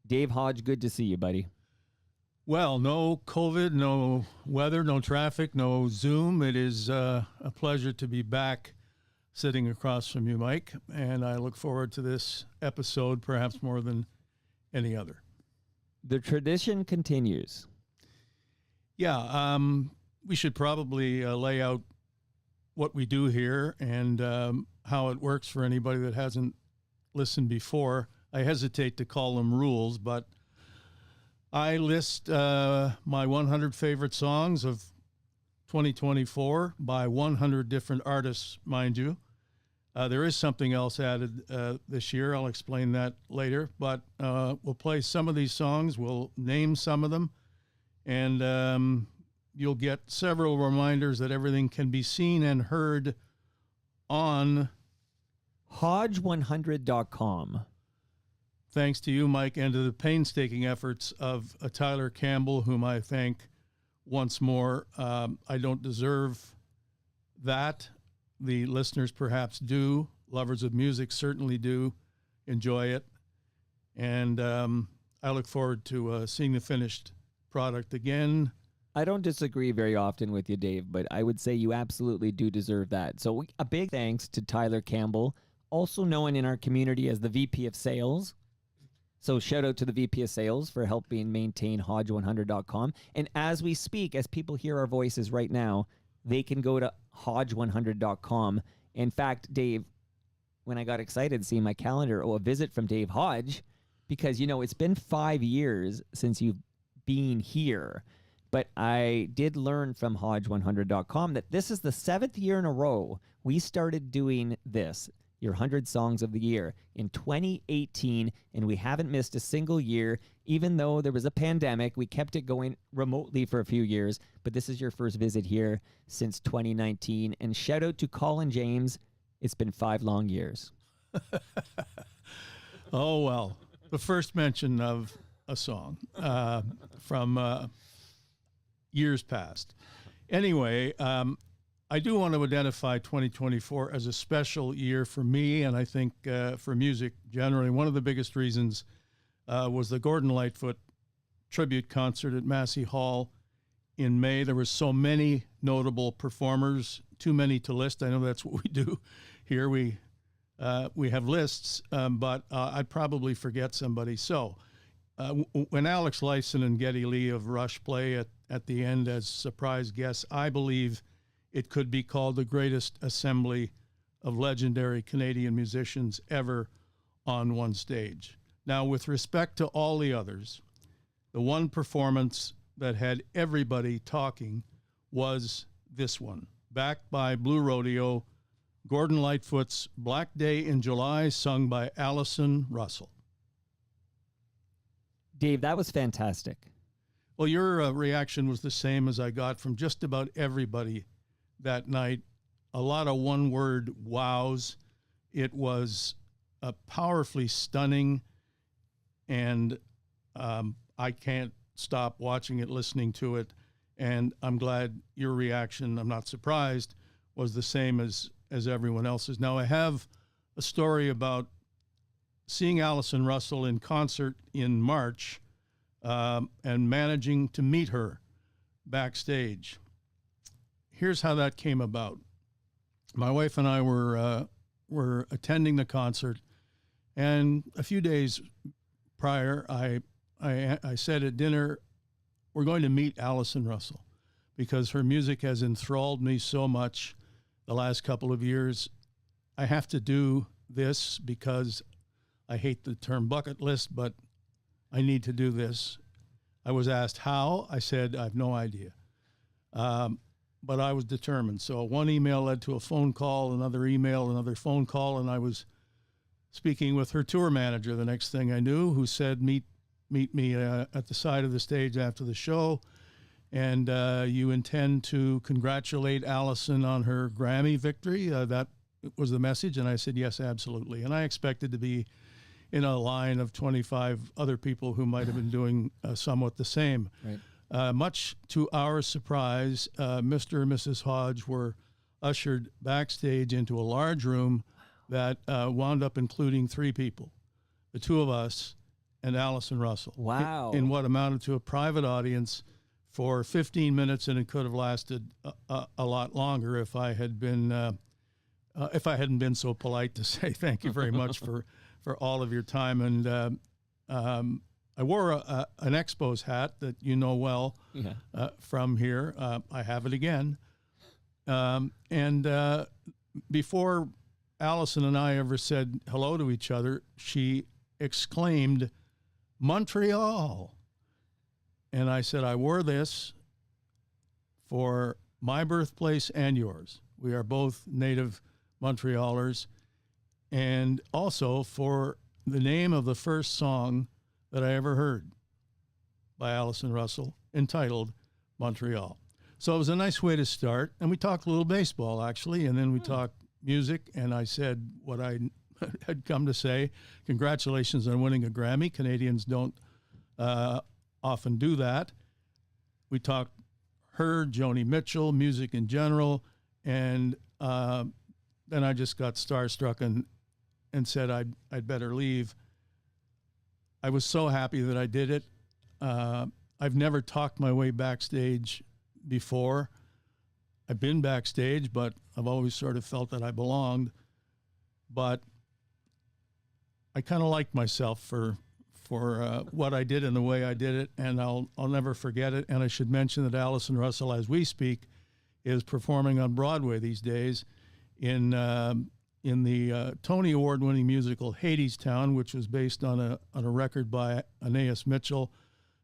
Dave Hodge, good to see you, buddy. Well, no COVID, no weather, no traffic, no Zoom. It is a pleasure to be back sitting across from you, Mike, and I look forward to this episode perhaps more than any other. The tradition continues. Yeah, we should probably lay out what we do here and how it works for anybody that hasn't listened before. I hesitate to call them rules, but I list my 100 favorite songs of 2024 by 100 different artists, mind you. There is something else added this year. I'll explain that later. But we'll play some of these songs. We'll name some of them. And you'll get several reminders that everything can be seen and heard on Hodge100.com. Thanks to you, Mike, and to the painstaking efforts of Tyler Campbell, whom I thank once more. I don't deserve that. The listeners perhaps do. Lovers of music certainly do enjoy it. And I look forward to seeing the finished product again. I don't disagree very often with you, Dave, but I would say you absolutely do deserve that. So a big thanks to Tyler Campbell, also known in our community as the VP of Sales. So shout out to the VP of Sales for helping maintain Hodge100.com. And as we speak, as people hear our voices right now, they can go to Hodge100.com. In fact, Dave, when I got excited seeing my calendar, a visit from Dave Hodge, because, it's been 5 years since you've been here. But I did learn from Hodge100.com that this is the 7th year in a row we started doing this, your 100 songs of the year, in 2018, and we haven't missed a single year. Even though there was a pandemic, we kept it going remotely for a few years, but this is your first visit here since 2019. And shout out to Colin James. It's been 5 long years. Oh, well, the first mention of a song from years past. Anyway, I do want to identify 2024 as a special year for me, and I think for music generally. One of the biggest reasons was the Gordon Lightfoot tribute concert at Massey Hall in May. There were so many notable performers, too many to list. I know that's what we do here. We have lists, but I'd probably forget somebody. So when Alex Lifeson and Geddy Lee of Rush play at the end as surprise guests, I believe it could be called the greatest assembly of legendary Canadian musicians ever on one stage. Now, with respect to all the others, the one performance that had everybody talking was this one. Backed by Blue Rodeo, Gordon Lightfoot's Black Day in July, sung by Allison Russell. Dave, that was fantastic. Well, your reaction was the same as I got from just about everybody that night. A lot of one-word wows. It was powerfully stunning, and I can't stop watching it, listening to it, and I'm glad your reaction, I'm not surprised, was the same as everyone else's. Now, I have a story about seeing Allison Russell in concert in March and managing to meet her backstage. Here's how that came about. My wife and I were attending the concert, and a few days prior, I said at dinner, we're going to meet Allison Russell because her music has enthralled me so much the last couple of years. I have to do this because I hate the term bucket list, but I need to do this. I was asked how. I said, I have no idea. But I was determined. So one email led to a phone call, another email, another phone call, and I was speaking with her tour manager the next thing I knew, who said, meet me at the side of the stage after the show, and you intend to congratulate Allison on her Grammy victory. That was the message, and I said, yes, absolutely. And I expected to be in a line of 25 other people who might have been doing somewhat the same. Right. Much to our surprise, Mr. and Mrs. Hodge were ushered backstage into a large room that wound up including 3 people, the 2 of us and Allison Russell. Wow. In what amounted to a private audience for 15 minutes, and it could have lasted a lot longer if I had been if I hadn't been so polite to say thank you very much for all of your time. And I wore an Expos hat that you know well from here. I have it again. And before Allison and I ever said hello to each other, she exclaimed, "Montreal." And I said, I wore this for my birthplace and yours. We are both native Montrealers. And also for the name of the first song that I ever heard by Allison Russell, entitled Montreal. So it was a nice way to start. And we talked a little baseball, actually, and then we talked music. And I said what I had come to say. Congratulations on winning a Grammy. Canadians don't often do that. We talked her, Joni Mitchell, music in general, and then I just got starstruck and said I'd better leave. I was so happy that I did it. I've never talked my way backstage before. I've been backstage, but I've always sort of felt that I belonged. But I kind of liked myself for what I did and the way I did it, and I'll never forget it. And I should mention that Allison Russell, as we speak, is performing on Broadway these days in the Tony Award-winning musical Hadestown, which was based on a record by Anais Mitchell.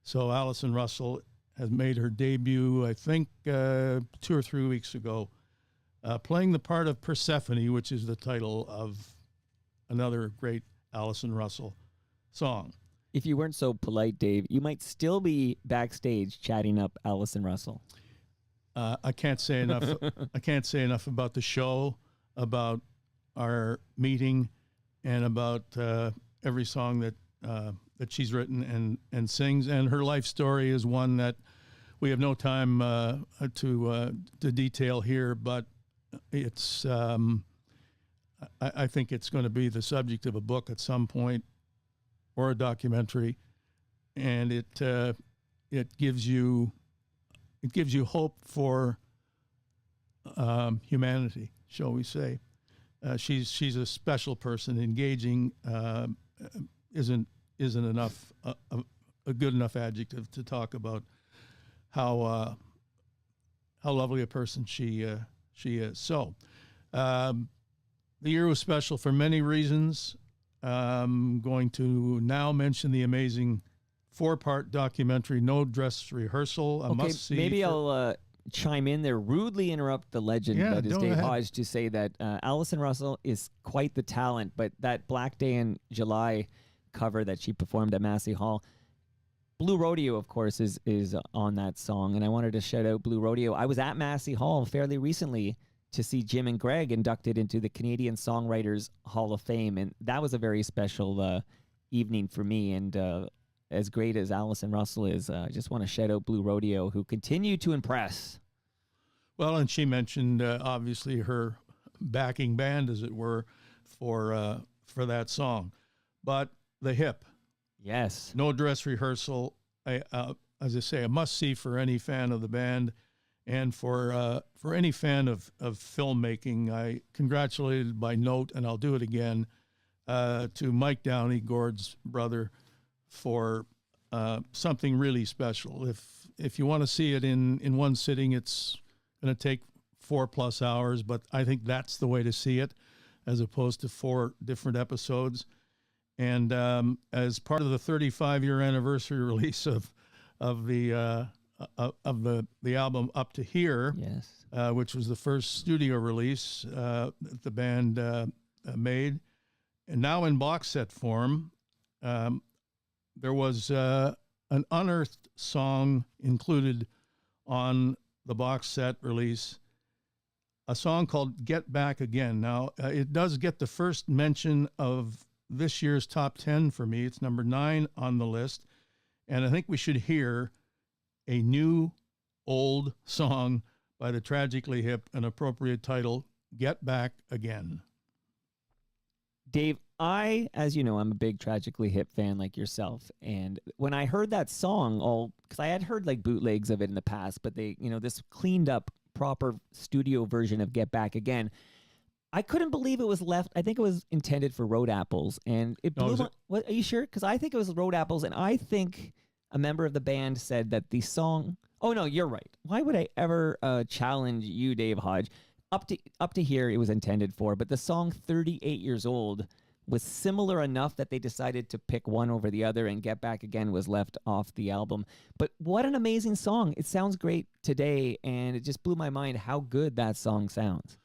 So Allison Russell has made her debut, I think, 2 or 3 weeks ago, playing the part of Persephone, which is the title of another great Allison Russell song. If you weren't so polite, Dave, you might still be backstage chatting up Allison Russell. I can't say enough. I can't say enough about the show, about our meeting, and about every song that she's written and sings. And her life story is one that we have no time to detail here, but it's. I think it's going to be the subject of a book at some point, or a documentary, and it gives you hope for humanity, shall we say? She's a special person. Engaging isn't enough a good enough adjective to talk about how lovely a person she is. So the year was special for many reasons. I'm going to now mention the amazing 4-part documentary, No Dress Rehearsal, a must-see. Maybe I'll chime in there, rudely interrupt the legend that is Dave Hodge, to say that Allison Russell is quite the talent, but that Black Day in July cover that she performed at Massey Hall, Blue Rodeo, of course, is on that song, and I wanted to shout out Blue Rodeo. I was at Massey Hall fairly recently to see Jim and Greg inducted into the Canadian Songwriters Hall of Fame, and that was a very special evening for me. And as great as Allison Russell is, I just want to shout out Blue Rodeo, who continue to impress. Well, and she mentioned obviously her backing band, as it were, for that song, but the hip. Yes. No Dress Rehearsal, as I say, a must-see for any fan of the band. And for any fan of filmmaking, I congratulated by note, and I'll do it again, to Mike Downey, Gord's brother, for something really special. If you want to see it in one sitting, it's going to take 4+ hours, but I think that's the way to see it, as opposed to 4 different episodes. And as part of the 35-year anniversary release of the album Up to Here, yes, which was the first studio release that the band made, and now in box set form, there was an unearthed song included on the box set release, a song called Get Back Again. Now, it does get the first mention of this year's top 10 for me. It's number 9 on the list, and I think we should hear a new old song by the Tragically Hip, an appropriate title, Get Back Again. Dave, As you know, I'm a big Tragically Hip fan like yourself. And when I heard that song, because I had heard like bootlegs of it in the past, but they, this cleaned up proper studio version of Get Back Again, I couldn't believe it was left. I think it was intended for Road Apples. And it blew my, what, are you sure? Because I think it was Road Apples. And I think a member of the band said that the song, oh no, you're right. Why would I ever challenge you, Dave Hodge? Up to here, it was intended for, but the song 38 Years Old was similar enough that they decided to pick one over the other, and Get Back Again was left off the album. But what an amazing song. It sounds great today, and it just blew my mind how good that song sounds.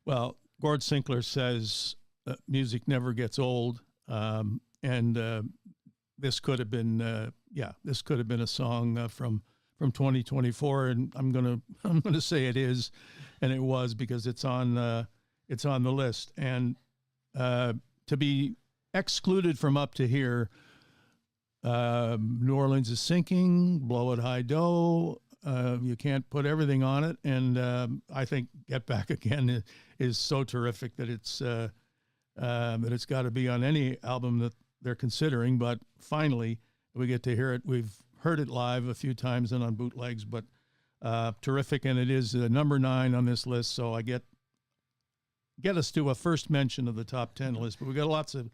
Well, Gord Sinclair says music never gets old, and this could have been, this could have been a song from 2024, and I'm gonna say it is, and it was, because it's on the list. And to be excluded from Up to Here, New Orleans is Sinking, Blow It High Do, you can't put everything on it, and I think Get Back Again is so terrific that it's got to be on any album that they're considering. But finally, we get to hear it. We've heard it live a few times and on bootlegs, but terrific, and it is number 9 on this list. So I get us to a first mention of the top 10 list, but we got lots of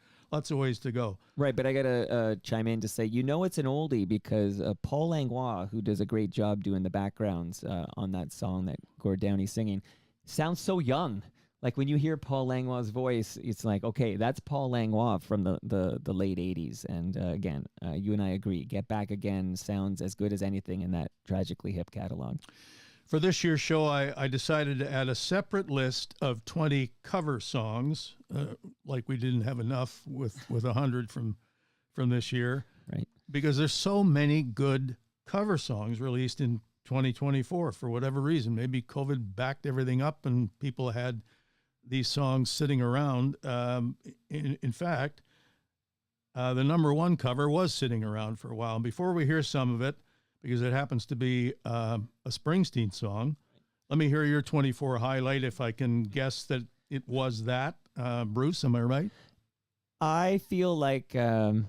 ways to go. Right, but I gotta chime in to say, it's an oldie because Paul Langlois, who does a great job doing the backgrounds on that song that Gord Downey's singing, sounds so young. Like when you hear Paul Langlois' voice, it's like, okay, that's Paul Langlois from the late 80s. And again, you and I agree. Get Back Again sounds as good as anything in that Tragically Hip catalog. For this year's show, I decided to add a separate list of 20 cover songs, like we didn't have enough with 100 from this year. Right. Because there's so many good cover songs released in 2024 for whatever reason. Maybe COVID backed everything up and people had these songs sitting around. In fact, the number 1 cover was sitting around for a while. And before we hear some of it, because it happens to be a Springsteen song, let me hear your 24 highlight, if I can guess that it was that. Bruce, am I right? I feel like I'm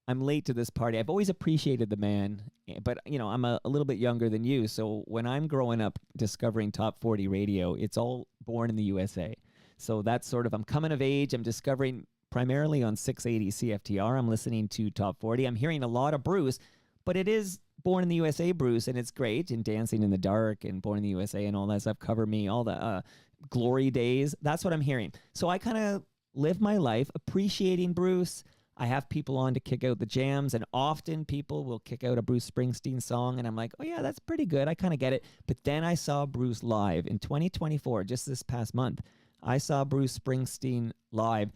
late to this party. I've always appreciated the man, but I'm a little bit younger than you. So when I'm growing up discovering Top 40 radio, it's all Born in the USA. So that's sort of, I'm coming of age. I'm discovering primarily on 680 CFTR. I'm listening to Top 40. I'm hearing a lot of Bruce, but it is Born in the USA Bruce, and it's great. And Dancing in the Dark and Born in the USA and all that stuff, Cover Me, all the glory days. That's what I'm hearing. So I kind of live my life appreciating Bruce. I have people on to kick out the jams, and often people will kick out a Bruce Springsteen song, and I'm like, oh yeah, that's pretty good. I kind of get it. But then I saw Bruce live in 2024, just this past month. I saw Bruce Springsteen live,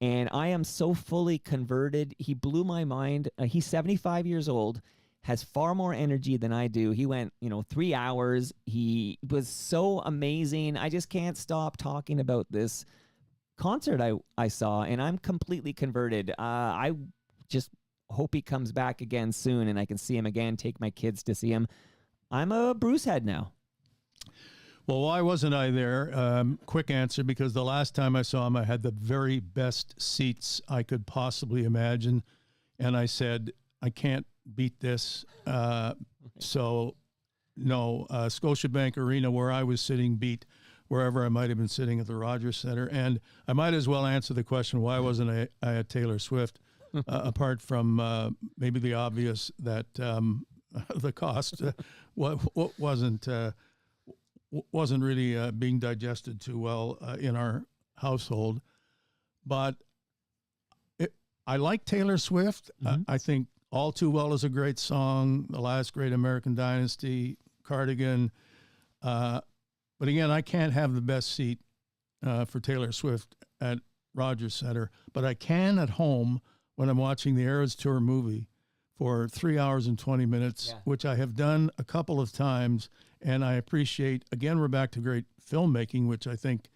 and I am so fully converted. He blew my mind. He's 75 years old, has far more energy than I do. He went, 3 hours. He was so amazing. I just can't stop talking about this concert I saw, and I'm completely converted. I just hope he comes back again soon and I can see him again, take my kids to see him. I'm a Bruce head now. Well, why wasn't I there? Quick answer, because the last time I saw him, I had the very best seats I could possibly imagine. And I said, I can't beat this. So, no, Scotiabank Arena, where I was sitting, beat wherever I might have been sitting at the Rogers Center. And I might as well answer the question, why wasn't I at Taylor Swift? Apart from maybe the obvious that the cost wasn't really being digested too well in our household. But I like Taylor Swift. Mm-hmm. I think All Too Well is a great song. The Last Great American Dynasty, Cardigan. But again, I can't have the best seat for Taylor Swift at Rogers Center, but I can at home when I'm watching the Eras Tour movie for 3 hours and 20 minutes, which I have done a couple of times. And I appreciate, again, we're back to great filmmaking, which I think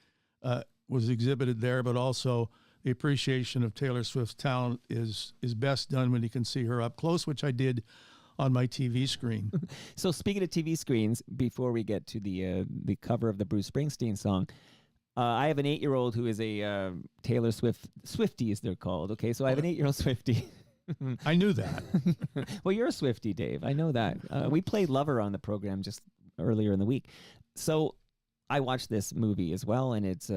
was exhibited there, but also the appreciation of Taylor Swift's talent is best done when you can see her up close, which I did on my TV screen. So speaking of TV screens, before we get to the cover of the Bruce Springsteen song, I have an 8-year-old who is a Taylor Swift Swiftie, as they're called. Okay, so I have an 8-year-old Swiftie. I knew that. Well, you're a Swiftie, Dave. I know that. We played Lover on the program just earlier in the week. So I watched this movie as well, and it's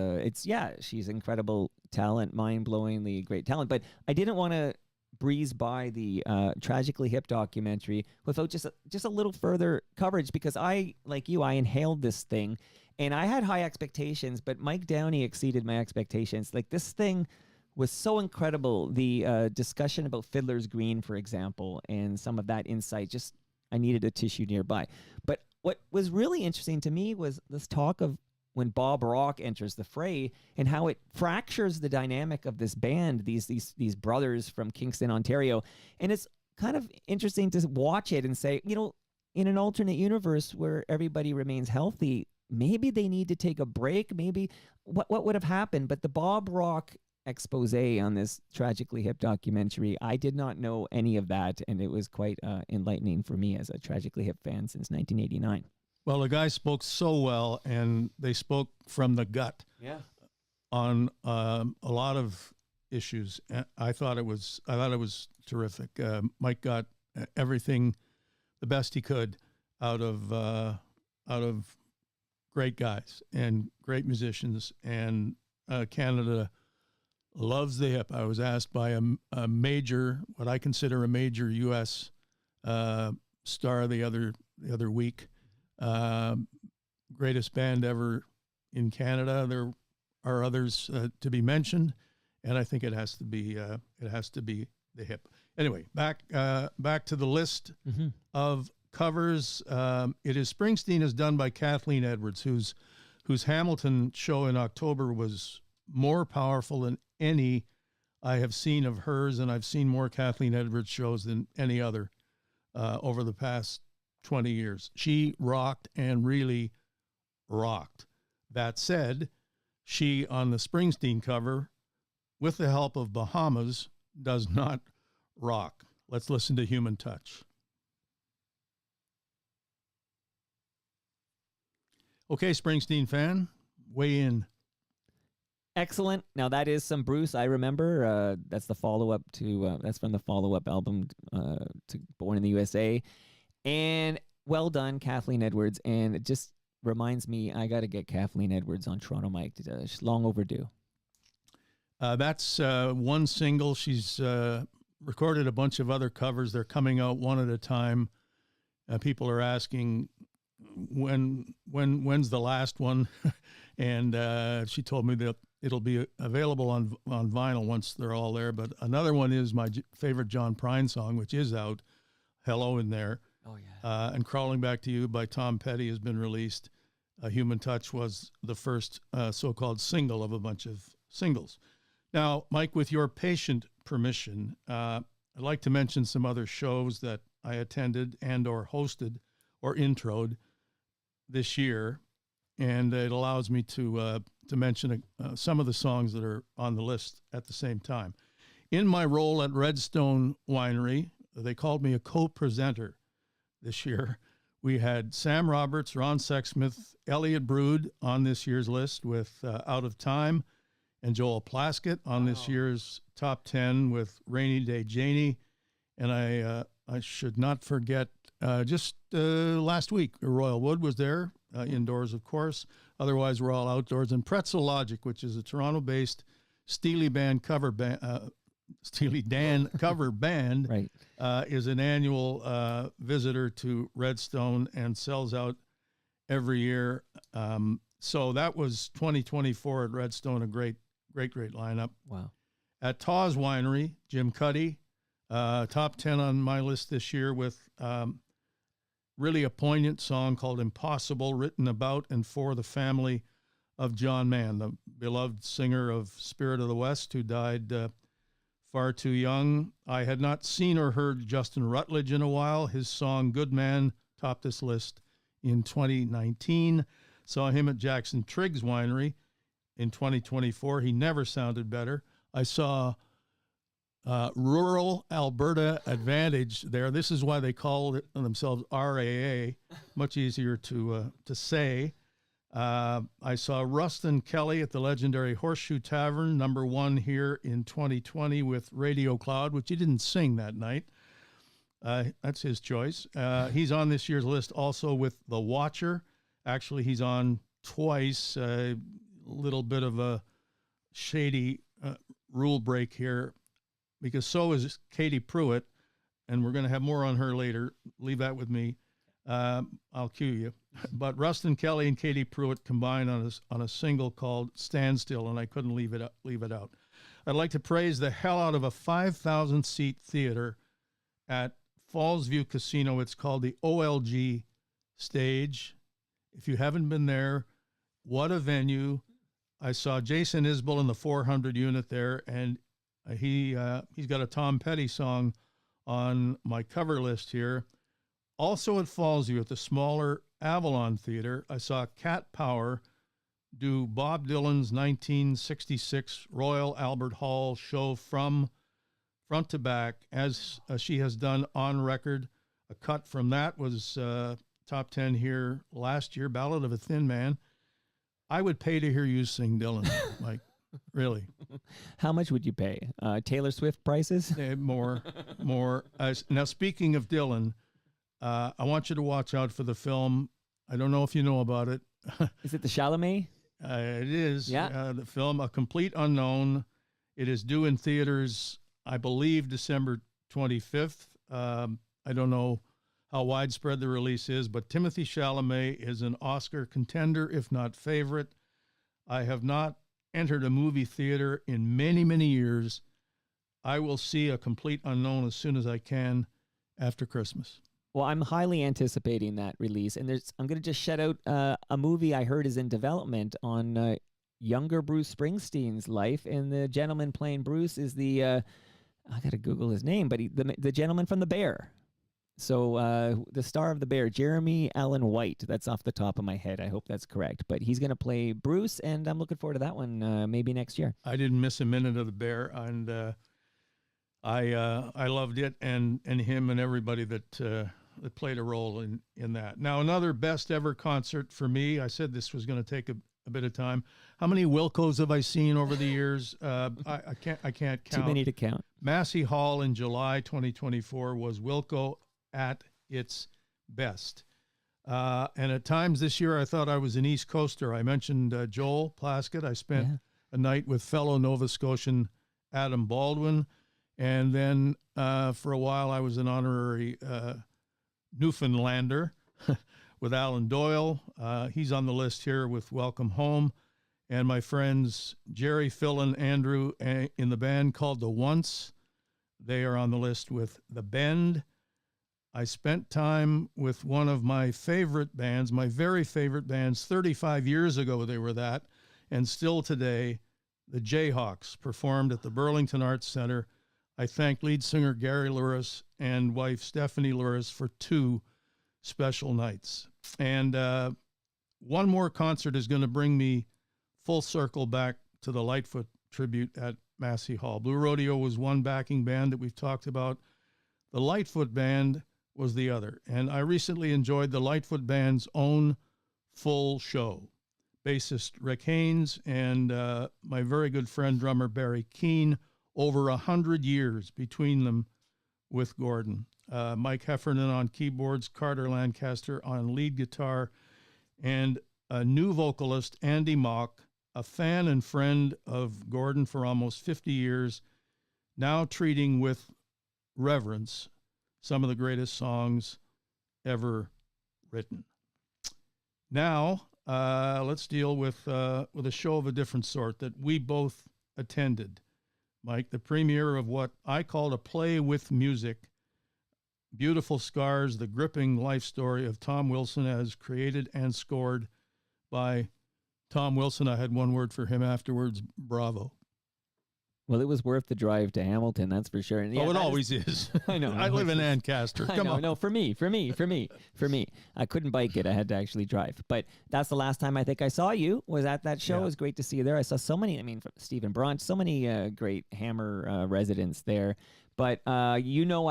she's incredible talent, mind-blowingly great talent. But I didn't want to breeze by the Tragically Hip documentary without just a little further coverage, because I, like you, I inhaled this thing, and I had high expectations, but Mike Downey exceeded my expectations. Like, this thing was so incredible. The discussion about Fiddler's Green, for example, and some of that insight, just I needed a tissue nearby. But what was really interesting to me was this talk of when Bob Rock enters the fray and how it fractures the dynamic of this band, these brothers from Kingston, Ontario. And it's kind of interesting to watch it and say, you know, in an alternate universe where everybody remains healthy, maybe they need to take a break. Maybe what would have happened? But the Bob Rock expose on this Tragically Hip documentary, I did not know any of that, and it was quite enlightening for me as a Tragically Hip fan since 1989. Well, the guy spoke so well, and they spoke from the gut. Yeah. On a lot of issues. I thought it was terrific. Mike got everything, the best he could, out of great guys and great musicians. And Canada loves the hip. I was asked by a major, what I consider a major U.S. Star the other week. Greatest band ever in Canada. There are others to be mentioned, and I think it has to be the hip. Anyway, back to the list of covers. It is Springsteen is done by Kathleen Edwards, whose Hamilton show in October was more powerful than any I have seen of hers, and I've seen more Kathleen Edwards shows than any other over the past 20 years. She rocked and really rocked. That said, she, on the Springsteen cover, with the help of Bahamas, does not rock. Let's listen to Human Touch. Okay, Springsteen fan, weigh in. Excellent. Now that is some Bruce. I remember that's the follow-up to that's from the follow-up album to Born in the USA. And well done, Kathleen Edwards. And it just reminds me, I got to get Kathleen Edwards on Toronto Mike. She's long overdue. That's one single. She's recorded a bunch of other covers. They're coming out one at a time. People are asking when's the last one, and she told me that it'll be available on vinyl once they're all there. But another one is my favorite John Prine song, which is out, Hello in There. Oh, yeah. And Crawling Back to You by Tom Petty has been released. Human Touch was the first so-called single of a bunch of singles. Now, Mike, with your patient permission, I'd like to mention some other shows that I attended and or hosted or introed this year, and it allows me to mention some of the songs that are on the list at the same time. In my role at Redstone Winery, they called me a co-presenter this year. We had Sam Roberts, Ron Sexsmith, Elliot Brood on this year's list with Out of Time, and Joel Plaskett on this year's top 10 with Rainy Day Janie. And I should not forget, just last week, Royal Wood was there, indoors, of course. Otherwise, we're all outdoors. And Pretzel Logic, which is a Toronto-based Steely Dan cover band, Right. is an annual visitor to Redstone and sells out every year. So that was 2024 at Redstone, a great lineup. Wow. At Taw's Winery, Jim Cuddy, top 10 on my list this year with really a poignant song called Impossible, written about and for the family of John Mann, the beloved singer of Spirit of the West, who died far too young. I had not seen or heard Justin Rutledge in a while. His song Good Man topped this list in 2019. Saw him at Jackson Triggs Winery in 2024. He never sounded better. I saw Rural Alberta Advantage there. This is why they call it themselves RAA, much easier to say. I saw Rustin Kelly at the legendary Horseshoe Tavern, #1 here in 2020 with Radio Cloud, which he didn't sing that night. That's his choice. He's on this year's list also with The Watcher. Actually, he's on twice. A little bit of a shady rule break here, because so is Katie Pruitt, and we're going to have more on her later. Leave that with me. I'll cue you. But Rustin Kelly and Katie Pruitt combined on a single called Standstill, and I couldn't leave it out. I'd like to praise the hell out of a 5,000-seat theater at Fallsview Casino. It's called the OLG Stage. If you haven't been there, what a venue. I saw Jason Isbell in the 400 unit there, and he's got a Tom Petty song on my cover list here. Also at Fallsview, at the smaller Avalon Theater, I saw Cat Power do Bob Dylan's 1966 Royal Albert Hall show from front to back, as she has done on record. A cut from that was top 10 here last year, Ballad of a Thin Man. I would pay to hear you sing Dylan, Mike. Really. How much would you pay? Taylor Swift prices? More. Now, speaking of Dylan, I want you to watch out for the film. I don't know if you know about it. Is it the Chalamet? It is. Yeah. The film, A Complete Unknown. It is due in theaters, I believe, December 25th. I don't know how widespread the release is, but Timothée Chalamet is an Oscar contender, if not favorite. I have not entered a movie theater in many, many years. I will see A Complete Unknown as soon as I can after Christmas. Well, I'm highly anticipating that release, and I'm going to just shout out a movie I heard is in development on younger Bruce Springsteen's life, and the gentleman playing Bruce is the I got to Google his name, but the gentleman from The Bear. So the star of The Bear, Jeremy Allen White. That's off the top of my head. I hope that's correct. But he's going to play Bruce, and I'm looking forward to that one maybe next year. I didn't miss a minute of The Bear, and I loved it, and him and everybody that played a role in that. Now, another best ever concert for me. I said this was going to take a bit of time. How many Wilcos have I seen over the years? I can't count. Too many to count. Massey Hall in July 2024 was Wilco at its best. And at times this year, I thought I was an East Coaster. I mentioned Joel Plaskett. I spent a night with fellow Nova Scotian Adam Baldwin. And then for a while, I was an honorary Newfoundlander with Alan Doyle. He's on the list here with Welcome Home. And my friends Jerry, Phil, and Andrew in the band called The Once. They are on the list with The Bend. I spent time with one of my favorite bands, my very favorite bands. 35 years ago, they were that. And still today, the Jayhawks performed at the Burlington Arts Center. I thank lead singer Gary Louris and wife Stephanie Louris for 2 special nights. And one more concert is going to bring me full circle back to the Lightfoot tribute at Massey Hall. Blue Rodeo was one backing band that we've talked about. The Lightfoot Band was the other. And I recently enjoyed the Lightfoot Band's own full show. Bassist Rick Haynes and my very good friend drummer Barry Keane, over 100 years between them with Gordon. Mike Heffernan on keyboards, Carter Lancaster on lead guitar, and a new vocalist, Andy Mock, a fan and friend of Gordon for almost 50 years, now treating with reverence some of the greatest songs ever written. Now, let's deal with a show of a different sort that we both attended. Mike, the premiere of what I called a play with music, Beautiful Scars, the gripping life story of Tom Wilson, as created and scored by Tom Wilson. I had one word for him afterwards: bravo. Well, it was worth the drive to Hamilton, that's for sure. And it always is. I know. I live in Ancaster. Come on. No, for me. I couldn't bike it. I had to actually drive. But that's the last time I think I saw you, was at that show. Yeah. It was great to see you there. I saw so many, Stephen Brunch, so many great Hammer residents there. But I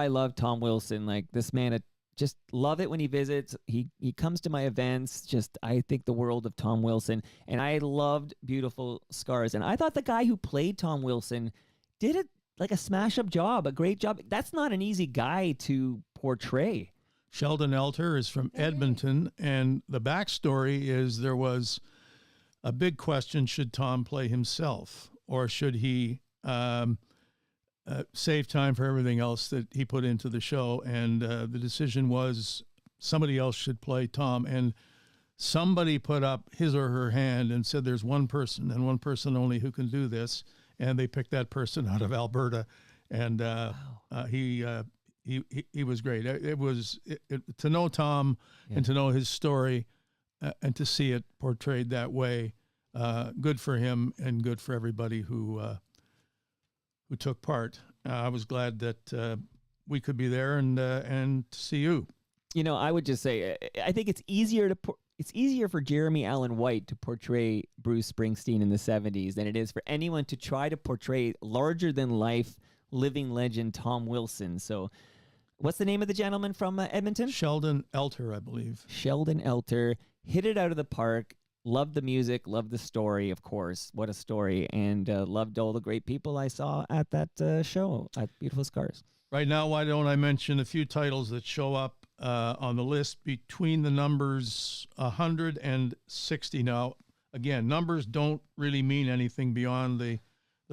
love Tom Wilson. Like, this man just love it when he visits. He comes to my events. Just I think the world of Tom Wilson, and I loved Beautiful Scars. And I thought the guy who played Tom Wilson did it like a smash up job, a great job. That's not an easy guy to portray. Sheldon Elter is from Edmonton, and the backstory is there was a big question: should Tom play himself, or should he save time for everything else that he put into the show? And the decision was somebody else should play Tom, and somebody put up his or her hand and said, "There's one person and one person only who can do this," and they picked that person out of Alberta, and he was great. It was to know Tom and to know his story and to see it portrayed that way. Good for him and good for everybody who took part. I was glad that we could be there and to see you. You know, I would just say I think it's easier for Jeremy Allen White to portray Bruce Springsteen in the 70s than it is for anyone to try to portray larger than life living legend Tom Wilson. So what's the name of the gentleman from Edmonton? Sheldon Elter, I believe. Sheldon Elter hit it out of the park. Loved the music, loved the story, of course. What a story. And loved all the great people I saw at that show at Beautiful Scars. Right now, why don't I mention a few titles that show up on the list between the numbers 100 and 60. Now, again, numbers don't really mean anything beyond the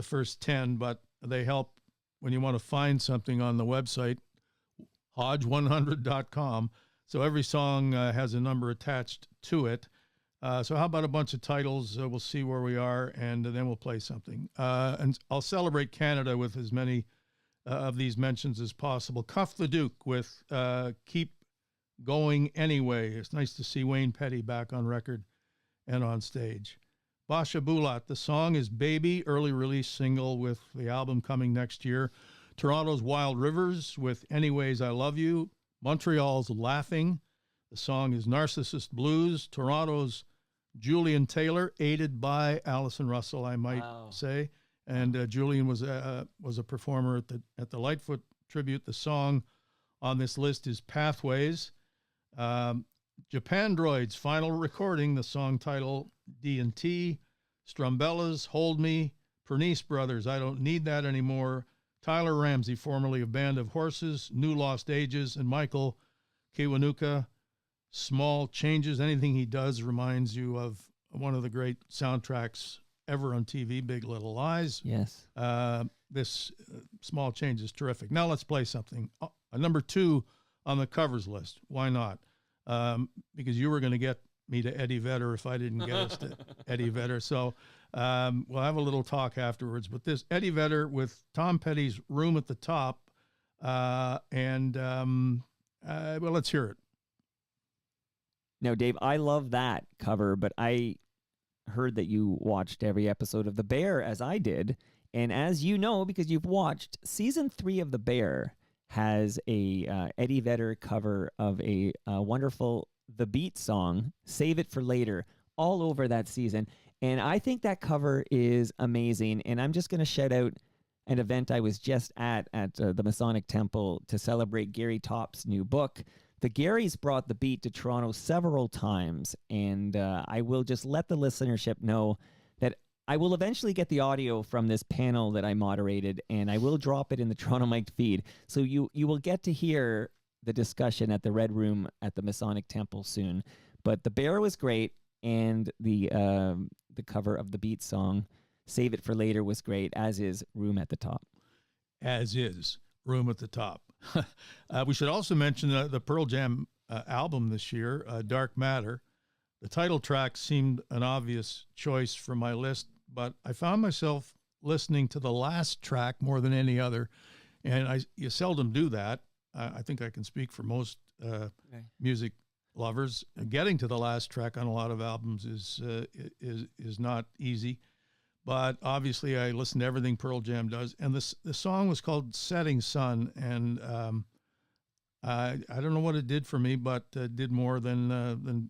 first 10, but they help when you want to find something on the website, hodge100.com. So every song has a number attached to it. So how about a bunch of titles? We'll see where we are, and then we'll play something. And I'll celebrate Canada with as many of these mentions as possible. Cuff the Duke with Keep Going Anyway. It's nice to see Wayne Petty back on record and on stage. Basha Bulat, the song is Baby, early release single with the album coming next year. Toronto's Wild Rivers with Anyways I Love You. Montreal's Laughing. The song is Narcissist Blues. Toronto's Julian Taylor, aided by Alison Russell, I might say. And Julian was a performer at the Lightfoot tribute. The song on this list is Pathways. Japan Droid's final recording, the song title D&T. Strumbellas, Hold Me. Pernice Brothers, I Don't Need That Anymore. Tyler Ramsey, formerly of Band of Horses, New Lost Ages, and Michael Kiwanuka, Small Changes. Anything he does reminds you of one of the great soundtracks ever on TV, Big Little Lies. Yes. This Small Change is terrific. Now let's play something. Number 2 on the covers list. Why not? Because you were going to get me to Eddie Vedder if I didn't get us to Eddie Vedder. So we'll have a little talk afterwards. But this Eddie Vedder with Tom Petty's Room at the Top. Well, let's hear it. No, Dave, I love that cover, but I heard that you watched every episode of The Bear as I did. And as you know, because you've watched, season 3 of The Bear has a Eddie Vedder cover of a wonderful The Beat song, Save It for Later, all over that season. And I think that cover is amazing. And I'm just going to shout out an event I was just at the Masonic Temple to celebrate Gary Topp's new book. The Garys brought The Beat to Toronto several times, and I will just let the listenership know that I will eventually get the audio from this panel that I moderated, and I will drop it in the Toronto Mike feed. So you will get to hear the discussion at the Red Room at the Masonic Temple soon. But The Bear was great, and the cover of the Beat song, Save It for Later, was great, as is Room at the Top. As is Room at the Top. We should also mention the Pearl Jam album this year, Dark Matter. The title track seemed an obvious choice for my list, but I found myself listening to the last track more than any other, and you seldom do that. I think I can speak for most music lovers. Getting to the last track on a lot of albums is not easy. But obviously, I listen to everything Pearl Jam does, and the song was called "Setting Sun," and I don't know what it did for me, but did more than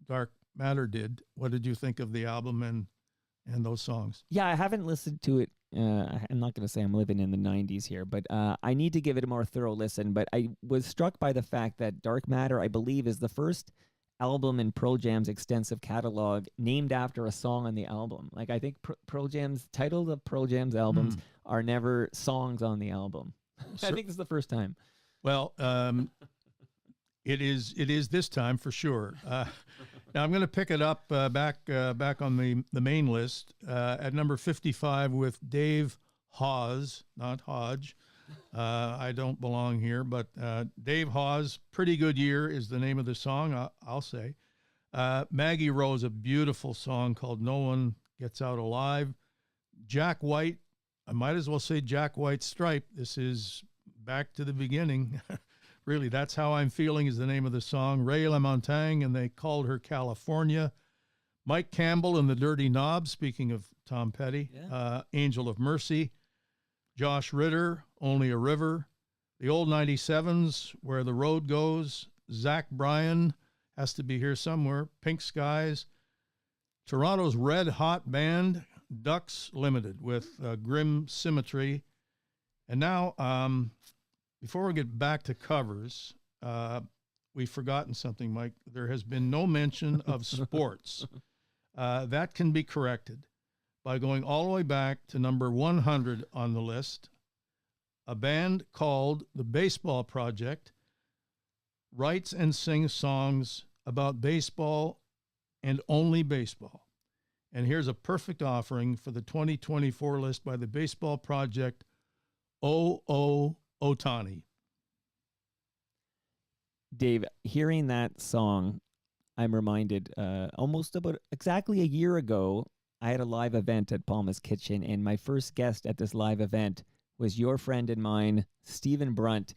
Dark Matter did. What did you think of the album and those songs? Yeah, I haven't listened to it I'm not going to say I'm living in the 90s here, but I need to give it a more thorough listen. But I was struck by the fact that Dark Matter, I believe, is the first album in Pearl Jam's extensive catalog named after a song on the album. Like, I think Pearl Jam's title of Pearl Jam's albums are never songs on the album. I think this is the first time. Well, it is this time for sure. Now I'm going to pick it up back on the main list at number 55 with Dave Hawes, not Hodge. I don't belong here, but Dave Hawes, Pretty Good Year is the name of the song, I'll say. Maggie Rose, a beautiful song called No One Gets Out Alive. Jack White, I might as well say Jack White's Stripe. This is back to the beginning. Really, That's How I'm Feeling is the name of the song. Ray LaMontagne, and They Called Her California. Mike Campbell and the Dirty Knobs, speaking of Tom Petty. Yeah. Angel of Mercy. Josh Ritter, Only a River. The Old 97s, Where the Road Goes. Zach Bryan, has to be here somewhere. Pink Skies. Toronto's Red Hot Band, Ducks Limited, with Grim Symmetry. And now, before we get back to covers, we've forgotten something, Mike. There has been no mention of sports. That can be corrected by going all the way back to number 100 on the list. A band called the Baseball Project writes and sings songs about baseball and only baseball. And here's a perfect offering for the 2024 list by the Baseball Project, O.O. Otani. Dave, hearing that song, I'm reminded almost about exactly a year ago, I had a live event at Palma's Kitchen, and my first guest at this live event was your friend and mine, Stephen Brunt.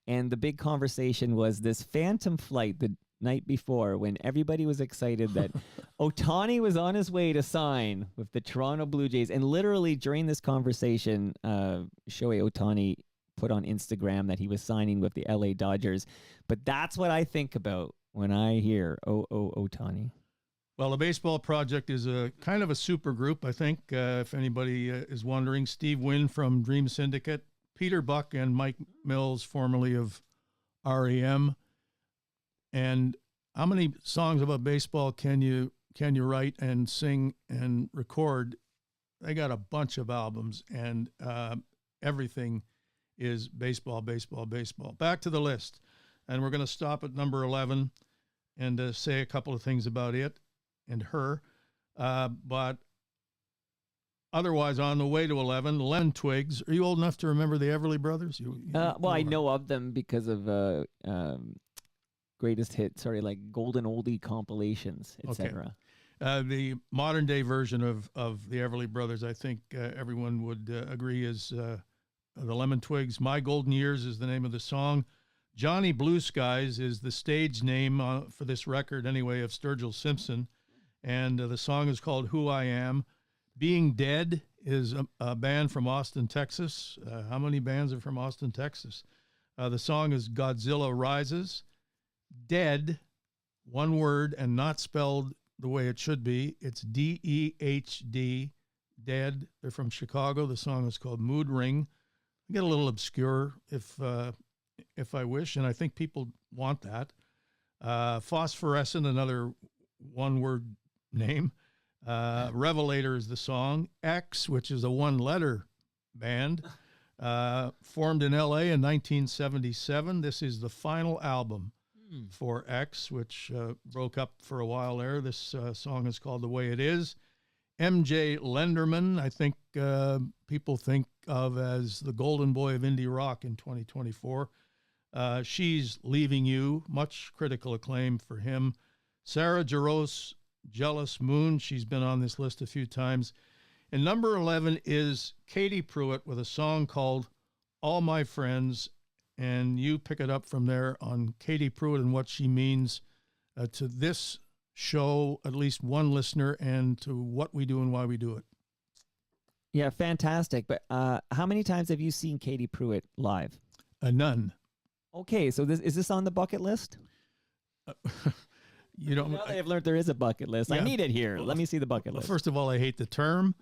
And the big conversation was this phantom flight the night before when everybody was excited that Otani was on his way to sign with the Toronto Blue Jays. And literally during this conversation, Shohei Otani put on Instagram that he was signing with the LA Dodgers. But that's what I think about when I hear Otani. Well, the Baseball Project is a kind of a super group, I think, if anybody is wondering. Steve Wynn from Dream Syndicate, Peter Buck and Mike Mills, formerly of REM. And how many songs about baseball can you write and sing and record? They got a bunch of albums, and everything is baseball, baseball, baseball. Back to the list. And we're going to stop at number 11 and say a couple of things about it and her. But otherwise, on the way to 11, Lemon Twigs. Are you old enough to remember the Everly Brothers? Well, I know of them because of greatest hits, like golden oldie compilations, etc. Okay. The modern day version of the Everly Brothers, I think everyone would agree, is the Lemon Twigs. My Golden Years is the name of the song. Johnny Blue Skies is the stage name for this record, anyway, of Sturgill Simpson. And the song is called Who I Am. Being Dead is a band from Austin, Texas. How many bands are from Austin, Texas? The song is Godzilla Rises. Dead, one word and not spelled the way it should be. It's D-E-H-D, Dead. They're from Chicago. The song is called Mood Ring. I get a little obscure if I wish, and I think people want that. Phosphorescent, another one-word name. Revelator is the song. X, which is a one-letter band, formed in L.A. in 1977. This is the final album for X, which broke up for a while there. This song is called The Way It Is. MJ Lenderman, I think people think of as the golden boy of indie rock in 2024. She's Leaving You, much critical acclaim for him. Sarah Jaros, Jealous Moon, she's been on this list a few times. And number 11 is Katie Pruitt with a song called All My Friends. And you pick it up from there on Katie Pruitt and what she means to this show, at least one listener, and to what we do and why we do it. Yeah, fantastic. But how many times have you seen Katie Pruitt live? None. Okay, so is this on the bucket list? You don't. Now that I've learned there is a bucket list. I Yeah. need it here. Let me see the bucket Well, list. first of all, I hate the term,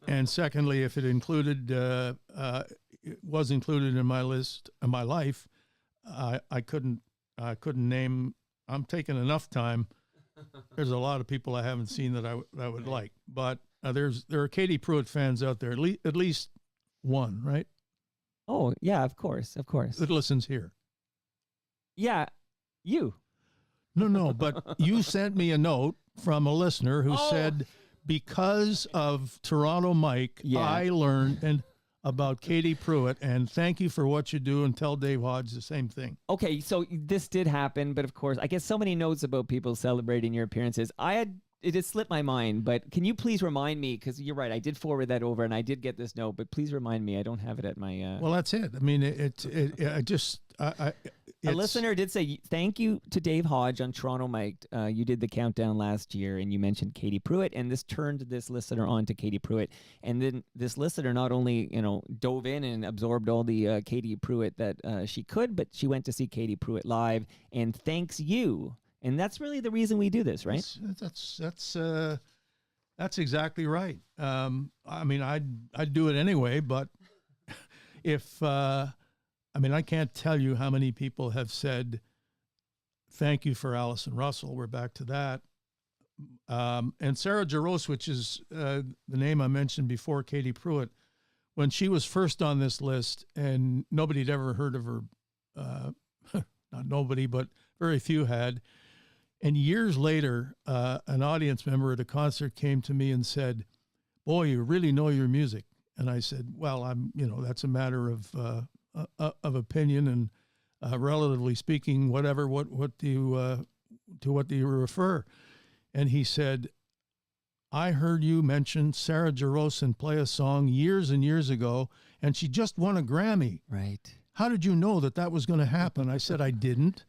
and secondly, if it included, it was included in my list of my life, I couldn't name. I'm taking enough time. There's a lot of people I haven't seen that I would like, but there are Katie Pruitt fans out there, at least one, right? Oh, yeah, of course. That listens here. Yeah, you. No, but you sent me a note from a listener who Oh. said, because of Toronto Mike, Yeah. I learned about Katie Pruitt, and thank you for what you do, and tell Dave Hodge the same thing. Okay, so this did happen, but of course, I get so many notes about people celebrating your appearances. It had slipped my mind, but can you please remind me? Because you're right, I did forward that over, and I did get this note, but please remind me. I don't have it at my. Well, that's it. I mean, A listener did say thank you to Dave Hodge on Toronto Mike. You did the countdown last year, and you mentioned Katie Pruitt, and this turned this listener on to Katie Pruitt. And then this listener not only dove in and absorbed all the Katie Pruitt that she could, but she went to see Katie Pruitt live. And thanks you. And that's really the reason we do this, right? That's exactly right. I mean, I'd do it anyway, but if I can't tell you how many people have said thank you for Alison Russell. We're back to that. And Sarah Jaros, which is the name I mentioned before, Katie Pruitt, when she was first on this list, and nobody had ever heard of her, not nobody, but very few had. And years later, an audience member at a concert came to me and said, "Boy, you really know your music." And I said, "Well, that's a matter of opinion, and relatively speaking, whatever. What do you refer?" And he said, "I heard you mention Sarah Jarosin play a song years and years ago, and she just won a Grammy. Right. How did you know that was going to happen?" I said, "I didn't,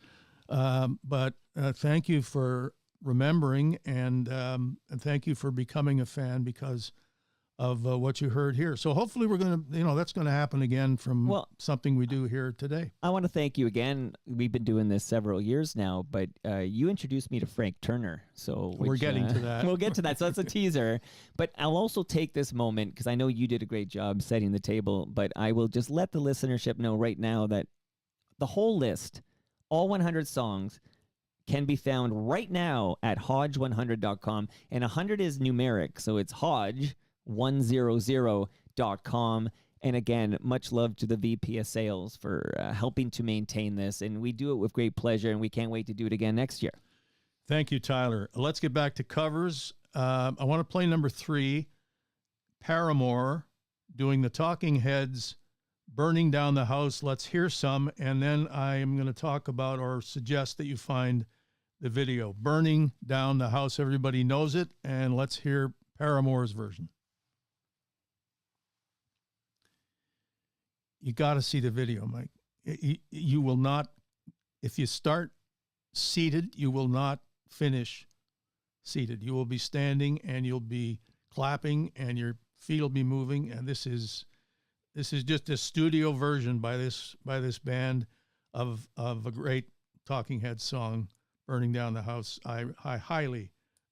but thank you for remembering, and thank you for becoming a fan because of what you heard here." So hopefully we're going to, that's going to happen again from something we do here today. I want to thank you again. We've been doing this several years now, but you introduced me to Frank Turner. So we're getting to that. We'll get to that. So that's a teaser. But I'll also take this moment, because I know you did a great job setting the table, but I will just let the listenership know right now that the whole list, all 100 songs, can be found right now at hodge100.com. And 100 is numeric, so it's hodge100.com. And again, much love to the VP of Sales for helping to maintain this. And we do it with great pleasure, and we can't wait to do it again next year. Thank you, Tyler. Let's get back to covers. I want to play number 3, Paramore, doing the Talking Heads, Burning Down the House. Let's hear some, and then I am going to talk about or suggest that you find the video. Burning Down the House, everybody knows it, and let's hear Paramore's version. You got to see the video, Mike. You will not, if you start seated, you will not finish seated. You will be standing, and you'll be clapping, and your feet will be moving, and this is just a studio version by this band of a great Talking Heads song, Burning Down the House. I highly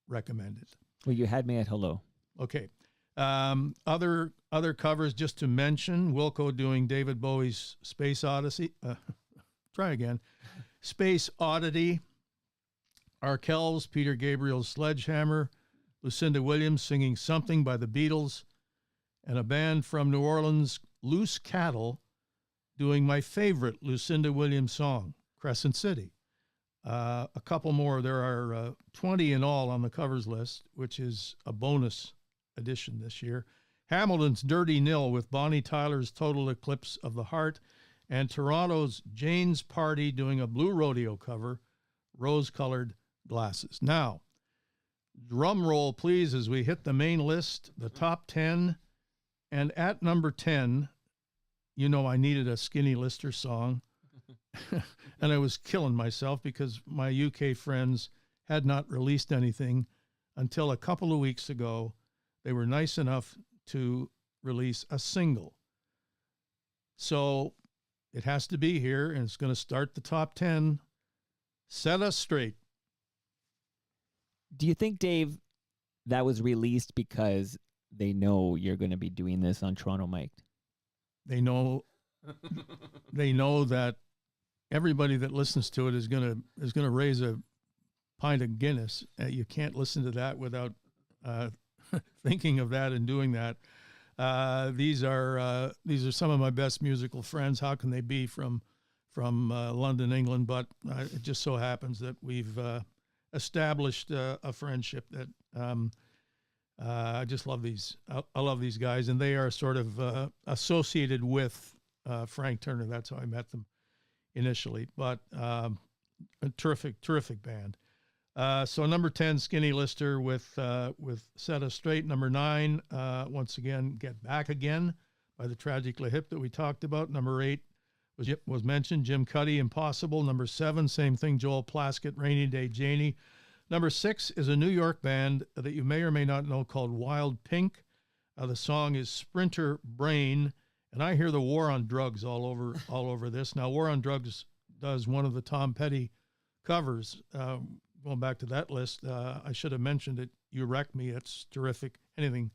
recommend it. Well, you had me at hello. Okay. Other covers just to mention, Wilco doing David Bowie's Space Odyssey. Try again. Space Oddity. Arkells, Peter Gabriel's Sledgehammer. Lucinda Williams singing Something by the Beatles. And a band from New Orleans, Loose Cattle, doing my favorite Lucinda Williams song, Crescent City. A couple more. There are 20 in all on the covers list, which is a bonus edition this year. Hamilton's Dirty Nil with Bonnie Tyler's Total Eclipse of the Heart, and Toronto's Jane's Party doing a Blue Rodeo cover, Rose-Colored Glasses. Now, drum roll, please, as we hit the main list, the top 10. And at number 10, I needed a Skinny Lister song. And I was killing myself because my UK friends had not released anything until a couple of weeks ago. They were nice enough to release a single. So it has to be here, and it's going to start the top 10. Set Us Straight. Do you think, Dave, that was released because they know you're going to be doing this on Toronto Mike? They know they know that everybody that listens to it is gonna raise a pint of Guinness. You can't listen to that without thinking of that and doing that. These are some of my best musical friends. How can they be from London, England? But it just so happens that we've established a friendship that I just love these. I love these guys, and they are sort of associated with Frank Turner. That's how I met them initially. But a terrific band. So number 10, Skinny Lister with Set Us Straight. Number 9, once again, Get Back Again by the Tragically Hip that we talked about. Number 8 was mentioned, Jim Cuddy, Impossible. Number 7, same thing, Joel Plaskett, Rainy Day Janie. Number 6 is a New York band that you may or may not know called Wild Pink. The song is Sprinter Brain, and I hear the War on Drugs all over this. Now, War on Drugs does one of the Tom Petty covers. Going back to that list, I should have mentioned it. You Wreck Me. It's terrific. Anything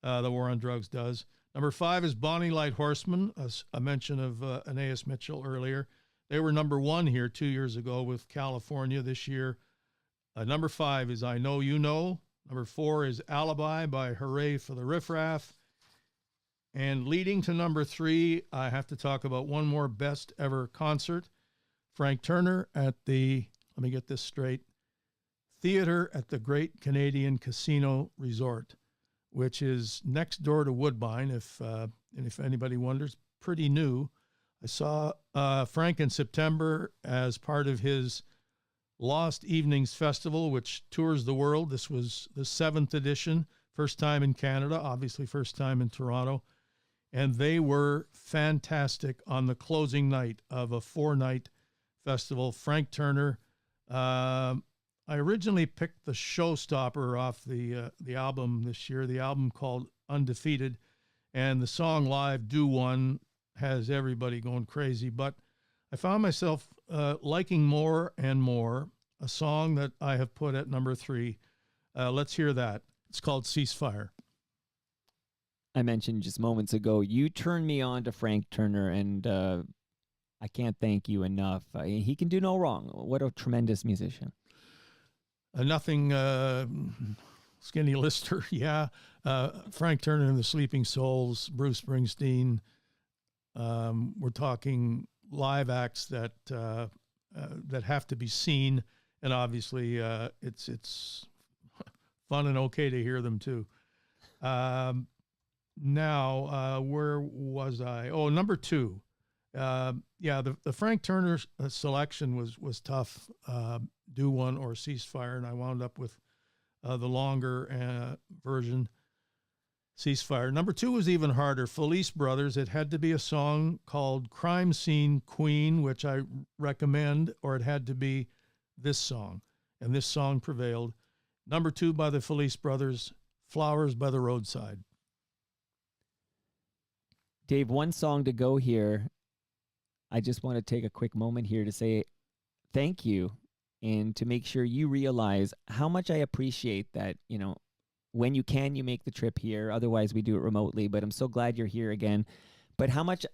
the War on Drugs does. Number 5 is Bonnie Light Horseman, a mention of Anais Mitchell earlier. They were number 1 here 2 years ago with California. This year, number 5 is I Know You Know. Number 4 is Alibi by Hooray for the Riff Raff. And leading to number 3, I have to talk about one more best ever concert. Frank Turner at the, let me get this straight, Theater at the Great Canadian Casino Resort, which is next door to Woodbine. And if anybody wonders, pretty new. I saw Frank in September as part of his Lost Evenings Festival, which tours the world. This was the 7th edition, first time in Canada, obviously first time in Toronto. And they were fantastic on the closing night of a 4-night festival. Frank Turner, I originally picked the Showstopper off the album this year, the album called Undefeated, and the song Live Do One has everybody going crazy. But I found myself liking more and more a song that I have put at number 3. Let's hear that. It's called Ceasefire. I mentioned just moments ago, you turned me on to Frank Turner, and I can't thank you enough. He can do no wrong. What a tremendous musician. Nothing Skinny Lister, yeah. Frank Turner and the Sleeping Souls, Bruce Springsteen. We're talking live acts that have to be seen, and obviously it's fun and okay to hear them too. Now, where was I? Oh, number 2. The Frank Turner selection was tough. Do One or Ceasefire, and I wound up with the longer version, Ceasefire. Number 2 was even harder. Felice Brothers. It had to be a song called Crime Scene Queen, which I recommend, or it had to be this song, and this song prevailed. Number 2 by the Felice Brothers, Flowers by the Roadside. Dave, one song to go here. I just want to take a quick moment here to say thank you and to make sure you realize how much I appreciate that, when you can, you make the trip here. Otherwise, we do it remotely, but I'm so glad you're here again. But how much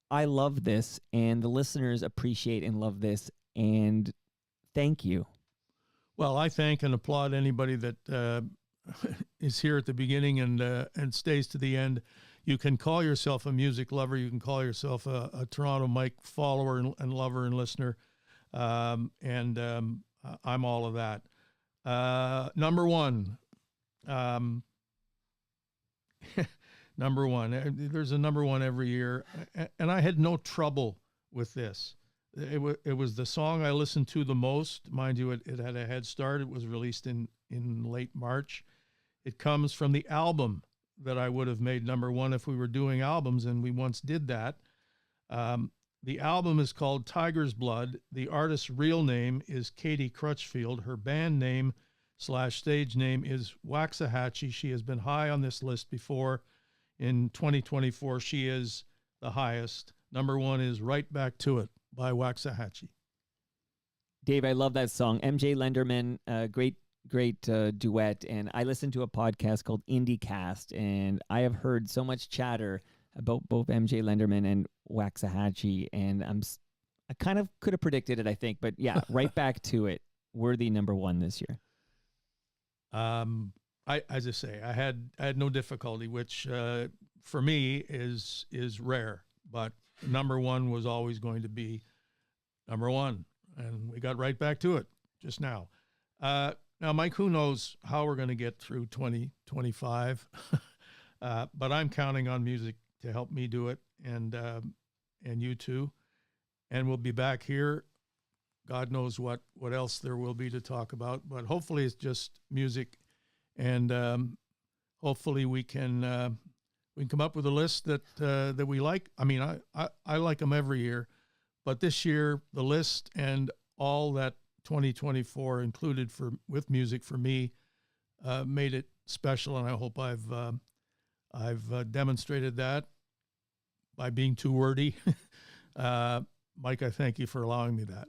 I love this, and the listeners appreciate and love this, and thank you. Well, I thank and applaud anybody that is here at the beginning and stays to the end. You can call yourself a music lover. You can call yourself a Toronto Mike follower and lover and listener. I'm all of that. Number 1. Number 1. There's a number 1 every year. And I had no trouble with this. It was the song I listened to the most. Mind you, it had a head start. It was released in late March. It comes from the album that I would have made number 1 if we were doing albums, and we once did that. The album is called Tiger's Blood. The artist's real name is Katie Crutchfield. Her band name / stage name is Waxahachie. She has been high on this list before. In 2024, she is the highest. Number 1 is Right Back to It by Waxahachie. Dave, I love that song. MJ Lenderman, great duet. And I listen to a podcast called IndieCast, and I have heard so much chatter about both MJ Lenderman and Waxahachie, and I kind of could have predicted it, I think, but yeah, right back to it. Worthy #1 this year. As I say, I had no difficulty, which for me is rare. But #1 was always going to be #1, and we got right back to it just now. Now, Mike, who knows how we're going to get through 2025? But I'm counting on music to help me do it, and you too. And we'll be back here. God knows what else there will be to talk about, but hopefully it's just music, and hopefully we can come up with a list that we like. I mean, I like them every year, but this year the list and all that 2024 included with music for me made it special, and I hope I've demonstrated that by being too wordy. Mike, I thank you for allowing me that.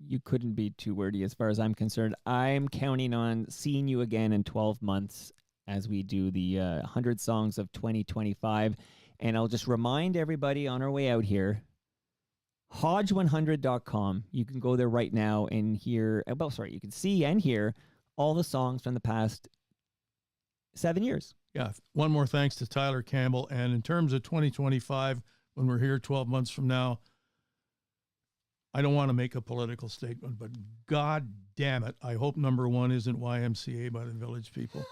You couldn't be too wordy as far as I'm concerned. I'm counting on seeing you again in 12 months as we do the 100 songs of 2025. And I'll just remind everybody on our way out here, Hodge100.com. You can go there right now and hear, you can see and hear all the songs from the past 7 years. Yeah. One more thanks to Tyler Campbell. And in terms of 2025, when we're here 12 months from now, I don't want to make a political statement, but God damn it, I hope #1 isn't YMCA by the Village People.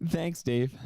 Thanks, Dave.